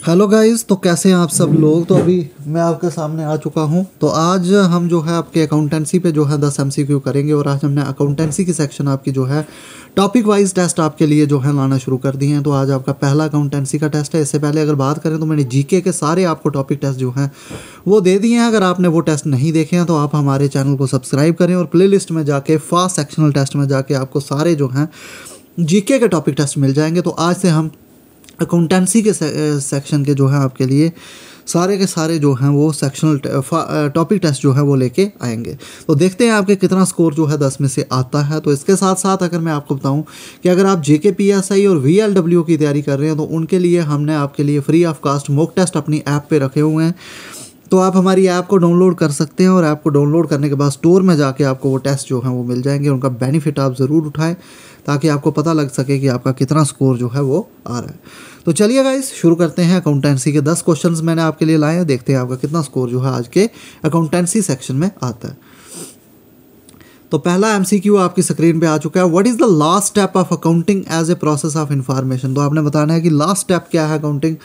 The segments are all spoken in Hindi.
हेलो गाइस, तो कैसे हैं आप सब लोग। तो अभी मैं आपके सामने आ चुका हूं। तो आज हम जो है आपके अकाउंटेंसी पे जो है 10 MCQ करेंगे। और आज हमने अकाउंटेंसी की सेक्शन आपकी जो है टॉपिक वाइज टेस्ट आपके लिए जो है लाना शुरू कर दिए हैं। तो आज आपका पहला अकाउंटेंसी का टेस्ट है। इससे पहले अगर बात करें तो मैंने जीके के सारे आपको टॉपिक टेस्ट जो हैं वो दे दिए हैं। अगर आपने वो टेस्ट नहीं देखे हैं तो आप हमारे चैनल को सब्सक्राइब करें और प्ले लिस्ट में जाके फास्ट सेक्शनल टेस्ट में जाके आपको सारे जो हैं जीके के टॉपिक टेस्ट मिल जाएंगे। तो आज से हम अकाउंटेंसी के सेक्शन के जो है आपके लिए सारे के सारे जो हैं वो सेक्शनल टॉपिक टेस्ट जो है वो लेके आएंगे। तो देखते हैं आपके कितना स्कोर जो है 10 में से आता है। तो इसके साथ साथ अगर मैं आपको बताऊं कि अगर आप JKPSI और VLW की तैयारी कर रहे हैं तो उनके लिए हमने आपके लिए free of cost mock test अपनी ऐप पे रखे हुए हैं। तो आप हमारी ऐप को डाउनलोड कर सकते हैं और ऐप को डाउनलोड करने के बाद स्टोर में जाके आपको वो टेस्ट जो हैं वो मिल जाएंगे। उनका बेनिफिट आप ज़रूर उठाएं ताकि आपको पता लग सके कि आपका कितना स्कोर जो है वो आ रहा है। तो चलिए गाइस शुरू करते हैं। अकाउंटेंसी के 10 क्वेश्चंस मैंने आपके लिए लाए हैं। देखते हैं आपका कितना स्कोर जो है आज के अकाउंटेंसी सेक्शन में आता है। तो पहला MCQ आपकी स्क्रीन पे आ चुका है। What is the last step of accounting as a process of information. तो आपने बताना है कि लास्ट स्टेप क्या है accounting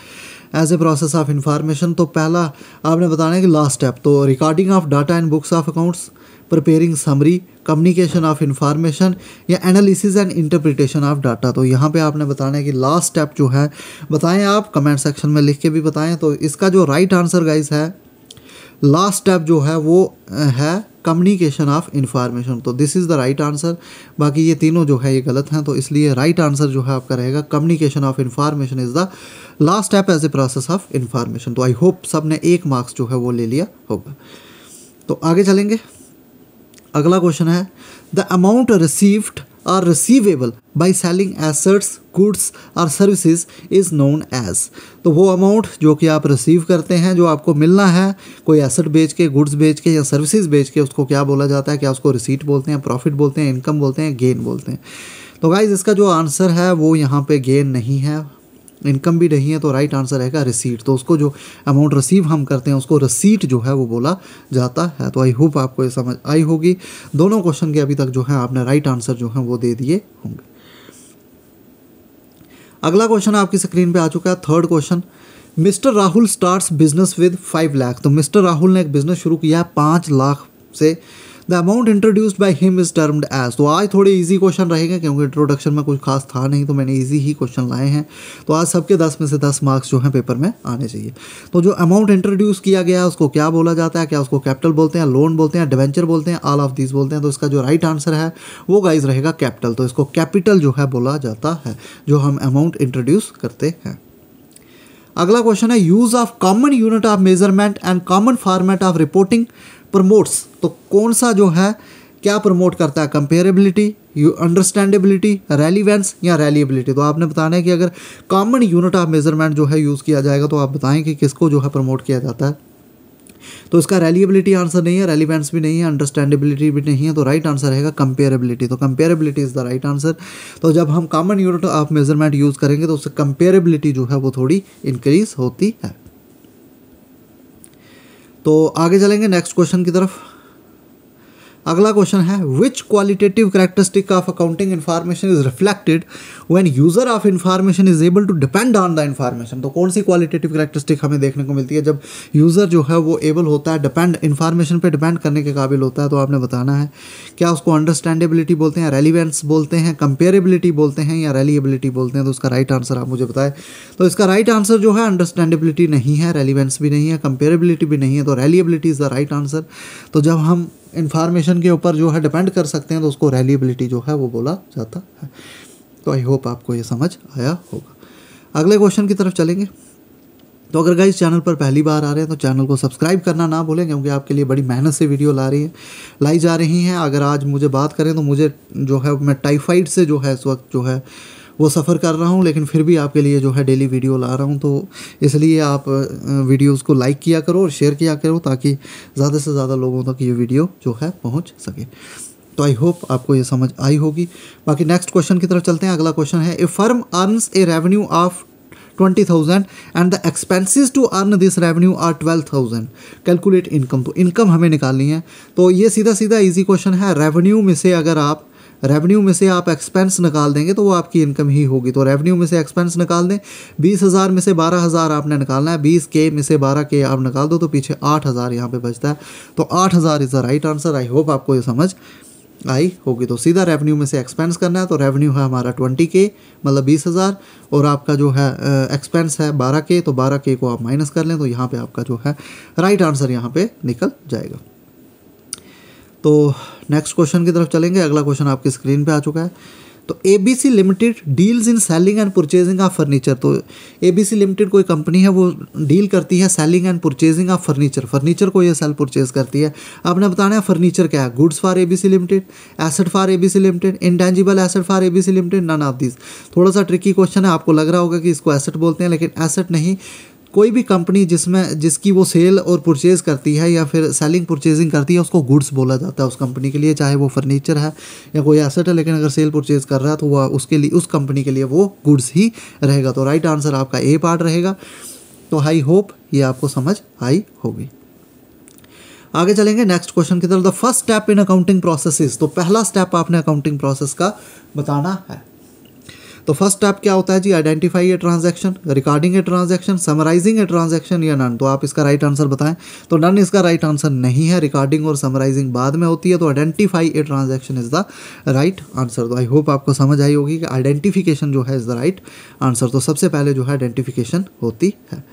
as a process of information. तो पहला आपने बताना है कि लास्ट स्टेप तो recording of data in books of accounts, preparing summary, communication of information या analysis and interpretation of data. तो यहाँ पे आपने बताना है कि लास्ट स्टेप जो है बताएं। आप कमेंट सेक्शन में लिख के भी बताएं। तो इसका जो राइट आंसर गाइस है लास्ट स्टेप जो है वो है कम्युनिकेशन ऑफ इंफॉर्मेशन। तो this is the right answer. बाकी ये तीनों जो है ये गलत हैं। तो इसलिए राइट आंसर जो है आपका रहेगा communication of information is the last step as a process of information. तो आई होप सब ने 1 मार्क्स जो है वो ले लिया होगा। तो आगे चलेंगे। अगला क्वेश्चन है द अमाउंट रिसीव्ड और receivable by selling assets, goods और सर्विसेज इज़ नोन एज। तो वो अमाउंट जो कि आप रिसीव करते हैं, जो आपको मिलना है कोई एसेट बेच के, गुड्स बेच के या सर्विसेज बेच के, उसको क्या बोला जाता है। क्या उसको रिसीट बोलते हैं, प्रॉफिट बोलते हैं, इनकम बोलते हैं, गेन बोलते हैं। तो गाइज इसका जो आंसर है वो यहाँ पे गेन नहीं है, इनकम भी नहीं है। तो राइट आंसर रहेगा रिसीट। तो उसको जो अमाउंट रिसीव हम करते हैं उसको रिसीट जो है वो बोला जाता है। तो आई होप आपको ये समझ आई होगी। दोनों क्वेश्चन के अभी तक जो है आपने राइट आंसर जो है वो दे दिए होंगे। अगला क्वेश्चन आपकी स्क्रीन पे आ चुका है। Third question, mister Rahul starts business with 5 lakh. तो मिस्टर राहुल ने एक बिजनेस शुरू किया है 5 लाख से। The amount introduced by him is termed as. तो आज थोड़े इजी क्वेश्चन रहेंगे क्योंकि इंट्रोडक्शन में कुछ खास था नहीं, तो मैंने इजी ही क्वेश्चन लाए हैं। तो आज सबके 10 में से 10 मार्क्स जो हैं पेपर में आने चाहिए। तो जो अमाउंट इंट्रोड्यूस किया गया है उसको क्या बोला जाता है। क्या उसको कैपिटल बोलते हैं, लोन बोलते हैं, डिवेंचर बोलते हैं, ऑल ऑफ दिस बोलते हैं। तो इसका जो राइट आंसर है वो गाइज रहेगा कैपिटल। तो इसको कैपिटल जो है बोला जाता है जो हम अमाउंट इंट्रोड्यूस करते हैं। अगला क्वेश्चन है use of common unit of measurement and common format of reporting promotes. तो कौन सा जो है क्या प्रमोट करता है, कंपेरेबिलिटी, अंडरस्टैंडेबिलिटी, रेलिवेंस या रेलिएबिलिटी। तो आपने बताना है कि अगर कॉमन यूनिट ऑफ मेजरमेंट जो है यूज़ किया जाएगा तो आप बताएं कि किसको जो है प्रमोट किया जाता है। तो इसका रेलिएबिलिटी आंसर नहीं है, रेलिवेंस भी नहीं है, अंडरस्टैंडेबिलिटी भी नहीं है। तो राइट आंसर रहेगा कंपेरेबिलिटी। तो comparability is the right answer. तो जब हम common unit of measurement use करेंगे तो उससे कंपेरेबिलिटी जो है वो थोड़ी इंक्रीज होती है। तो आगे चलेंगे नेक्स्ट क्वेश्चन की तरफ। अगला क्वेश्चन है which qualitative characteristic of accounting information is reflected when user of information is able to depend on the information. तो कौन सी क्वालिटेटिव कैरेक्टरिस्टिक हमें देखने को मिलती है जब यूज़र जो है वो एबल होता है डिपेंड इन्फॉर्मेशन पे डिपेंड करने के काबिल होता है। तो आपने बताना है क्या उसको अंडरस्टैंडेबिलिटी बोलते हैं, रेलिवेंस बोलते हैं, कंपेरेबिलिटी बोलते हैं या रेलिएबिलिटी बोलते हैं। तो उसका राइट आंसर आप मुझे बताएं। तो इसका राइट आंसर जो है अंडरस्टैंडेबिलिटी नहीं है, रेलिवेंस भी नहीं है, कंपेरेबिलिटी भी नहीं है। तो reliability is the right answer. तो जब हम इन्फॉर्मेशन के ऊपर जो है डिपेंड कर सकते हैं तो उसको रेलिएबिलिटी जो है वो बोला जाता है। तो आई होप आपको ये समझ आया होगा। अगले क्वेश्चन की तरफ चलेंगे। तो अगर गाइस चैनल पर पहली बार आ रहे हैं तो चैनल को सब्सक्राइब करना ना भूलें क्योंकि आपके लिए बड़ी मेहनत से वीडियो लाई जा रही हैं। अगर आज मुझे बात करें तो मुझे जो है मैं टाइफाइड से जो है इस वक्त जो है वो सफ़र कर रहा हूँ, लेकिन फिर भी आपके लिए जो है डेली वीडियो ला रहा हूँ। तो इसलिए आप वीडियोस को लाइक किया करो और शेयर किया करो ताकि ज़्यादा से ज़्यादा लोगों तक ये वीडियो जो है पहुँच सके। तो आई होप आपको ये समझ आई होगी। बाकी नेक्स्ट क्वेश्चन की तरफ चलते हैं। अगला क्वेश्चन है a firm earns a revenue of 20,000 and the expenses to earn this revenue are 12,000, calculate income. तो इनकम हमें निकालनी है। तो ये सीधा सीधा इजी क्वेश्चन है। रेवेन्यू में से अगर आप रेवेन्यू में से आप एक्सपेंस निकाल देंगे तो वो आपकी इनकम ही होगी। तो रेवेन्यू में से एक्सपेंस निकाल दें, 20,000 में से 12,000 आपने निकालना है, 20K में से 12K आप निकाल दो तो पीछे 8,000 यहाँ पे बचता है। तो 8,000 is the right answer. I hope आपको ये समझ आई होगी। तो सीधा रेवेन्यू में से एक्सपेंस करना है, तो रेवेन्यू है हमारा 20K मतलब 20,000 और आपका जो है एक्सपेंस है 12K, तो 12K को आप माइनस कर लें तो यहाँ पे आपका जो है राइट आंसर यहाँ पे निकल जाएगा। तो नेक्स्ट क्वेश्चन की तरफ चलेंगे। अगला क्वेश्चन आपकी स्क्रीन पे आ चुका है। तो ABC limited deals in selling and purchasing of furniture. तो ABC लिमिटेड कोई कंपनी है, वो डील करती है selling and purchasing of furniture. Furniture को ये सेल परचेज करती है। आपने बताना है फर्नीचर क्या है। Goods for ABC limited, asset for ABC limited, intangible asset for ABC limited, none of this. थोड़ा सा ट्रिकी क्वेश्चन है, आपको लग रहा होगा कि इसको एसेट बोलते हैं, लेकिन एसेट नहीं। कोई भी कंपनी जिसकी वो सेल और परचेज करती है या फिर सेलिंग परचेजिंग करती है उसको गुड्स बोला जाता है उस कंपनी के लिए, चाहे वो फर्नीचर है या कोई एसेट है। लेकिन अगर सेल परचेज कर रहा है तो वह उसके लिए, उस कंपनी के लिए वो गुड्स ही रहेगा। तो राइट आंसर आपका ए पार्ट रहेगा। तो आई होप ये आपको समझ आई होगी। आगे चलेंगे नेक्स्ट क्वेश्चन की तरफ। The first step in accounting processes. तो पहला स्टेप आपने अकाउंटिंग प्रोसेस का बताना है। तो फर्स्ट स्टेप क्या होता है जी, identify a transaction, recording a transaction, summarising a transaction या नन। तो आप इसका राइट आंसर बताएं। तो नन इसका राइट आंसर नहीं है, रिकॉर्डिंग और समराइजिंग बाद में होती है। तो identify a transaction is the right answer. तो आई होप आपको समझ आई होगी कि आइडेंटिफिकेशन जो है इज द राइट आंसर। तो सबसे पहले जो है आइडेंटिफिकेशन होती है।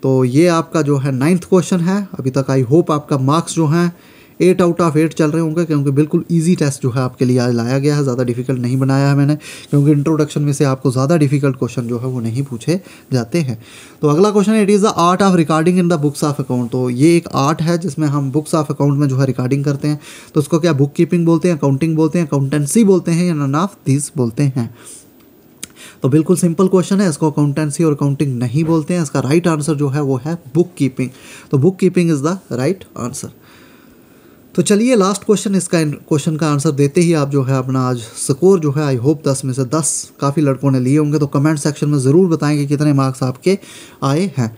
तो ये आपका जो है 9th क्वेश्चन है। अभी तक आई होप आपका मार्क्स जो हैं 8 आउट ऑफ 8 चल रहे होंगे, क्योंकि बिल्कुल इजी टेस्ट जो है आपके लिए आज लाया गया है। ज़्यादा डिफिकल्ट नहीं बनाया है मैंने, क्योंकि इंट्रोडक्शन में से आपको ज़्यादा डिफिकल्ट क्वेश्चन जो है वो नहीं पूछे जाते हैं। तो अगला क्वेश्चन है, it is the art of recording in the books of account. तो ये एक आर्ट है जिसमें हम बुक्स ऑफ अकाउंट में जो है रिकॉर्डिंग करते हैं। तो उसको क्या बुक कीपिंग बोलते हैं, अकाउंटिंग बोलते हैं, अकाउंटेंसी बोलते हैं या नन ऑफ दिस बोलते हैं। तो बिल्कुल सिंपल क्वेश्चन है, इसको अकाउंटेंसी और अकाउंटिंग नहीं बोलते हैं। इसका राइट आंसर जो है वो है बुक कीपिंग। तो book keeping is the right answer. तो चलिए लास्ट क्वेश्चन, इसका क्वेश्चन का आंसर देते ही आप जो है अपना आज स्कोर जो है आई होप 10 में से 10 काफ़ी लड़कों ने लिए होंगे। तो कमेंट सेक्शन में ज़रूर बताएं कि कितने मार्क्स आपके आए हैं।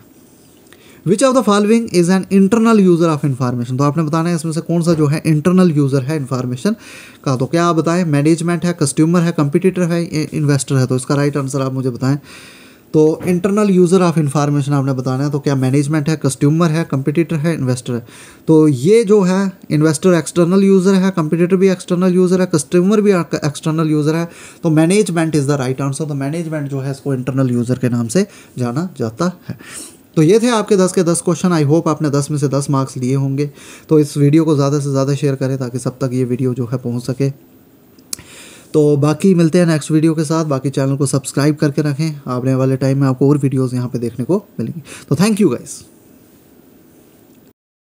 Which of the following is an internal user of information. तो आपने बताना है इसमें से कौन सा जो है इंटरनल यूज़र है इन्फॉर्मेशन का। तो क्या आप बताएं, मैनेजमेंट है, कस्टमर है, कंपटीटर है, इन्वेस्टर है। तो इसका राइट आंसर आप मुझे बताएं। तो इंटरनल यूज़र ऑफ इन्फॉर्मेशन आपने बताना है। तो क्या मैनेजमेंट है, कस्टमर है, कंपटीटर है, इन्वेस्टर है। तो ये जो है इन्वेस्टर एक्सटर्नल यूज़र है, कंपटीटर भी एक्सटर्नल यूज़र है, कस्टमर भी एक्सटर्नल यूज़र है। तो management is the right answer. तो मैनेजमेंट जो है इसको इंटरनल यूज़र के नाम से जाना जाता है। तो ये थे आपके 10 के 10 क्वेश्चन। आई होप आपने 10 में से 10 मार्क्स लिए होंगे। तो इस वीडियो को ज़्यादा से ज़्यादा शेयर करें ताकि सब तक ये वीडियो जो है पहुँच सके। तो बाकी मिलते हैं नेक्स्ट वीडियो के साथ। बाकी चैनल को सब्सक्राइब करके रखें, आने वाले टाइम में आपको और वीडियोज़ यहाँ पे देखने को मिलेंगी। तो थैंक यू गाइस।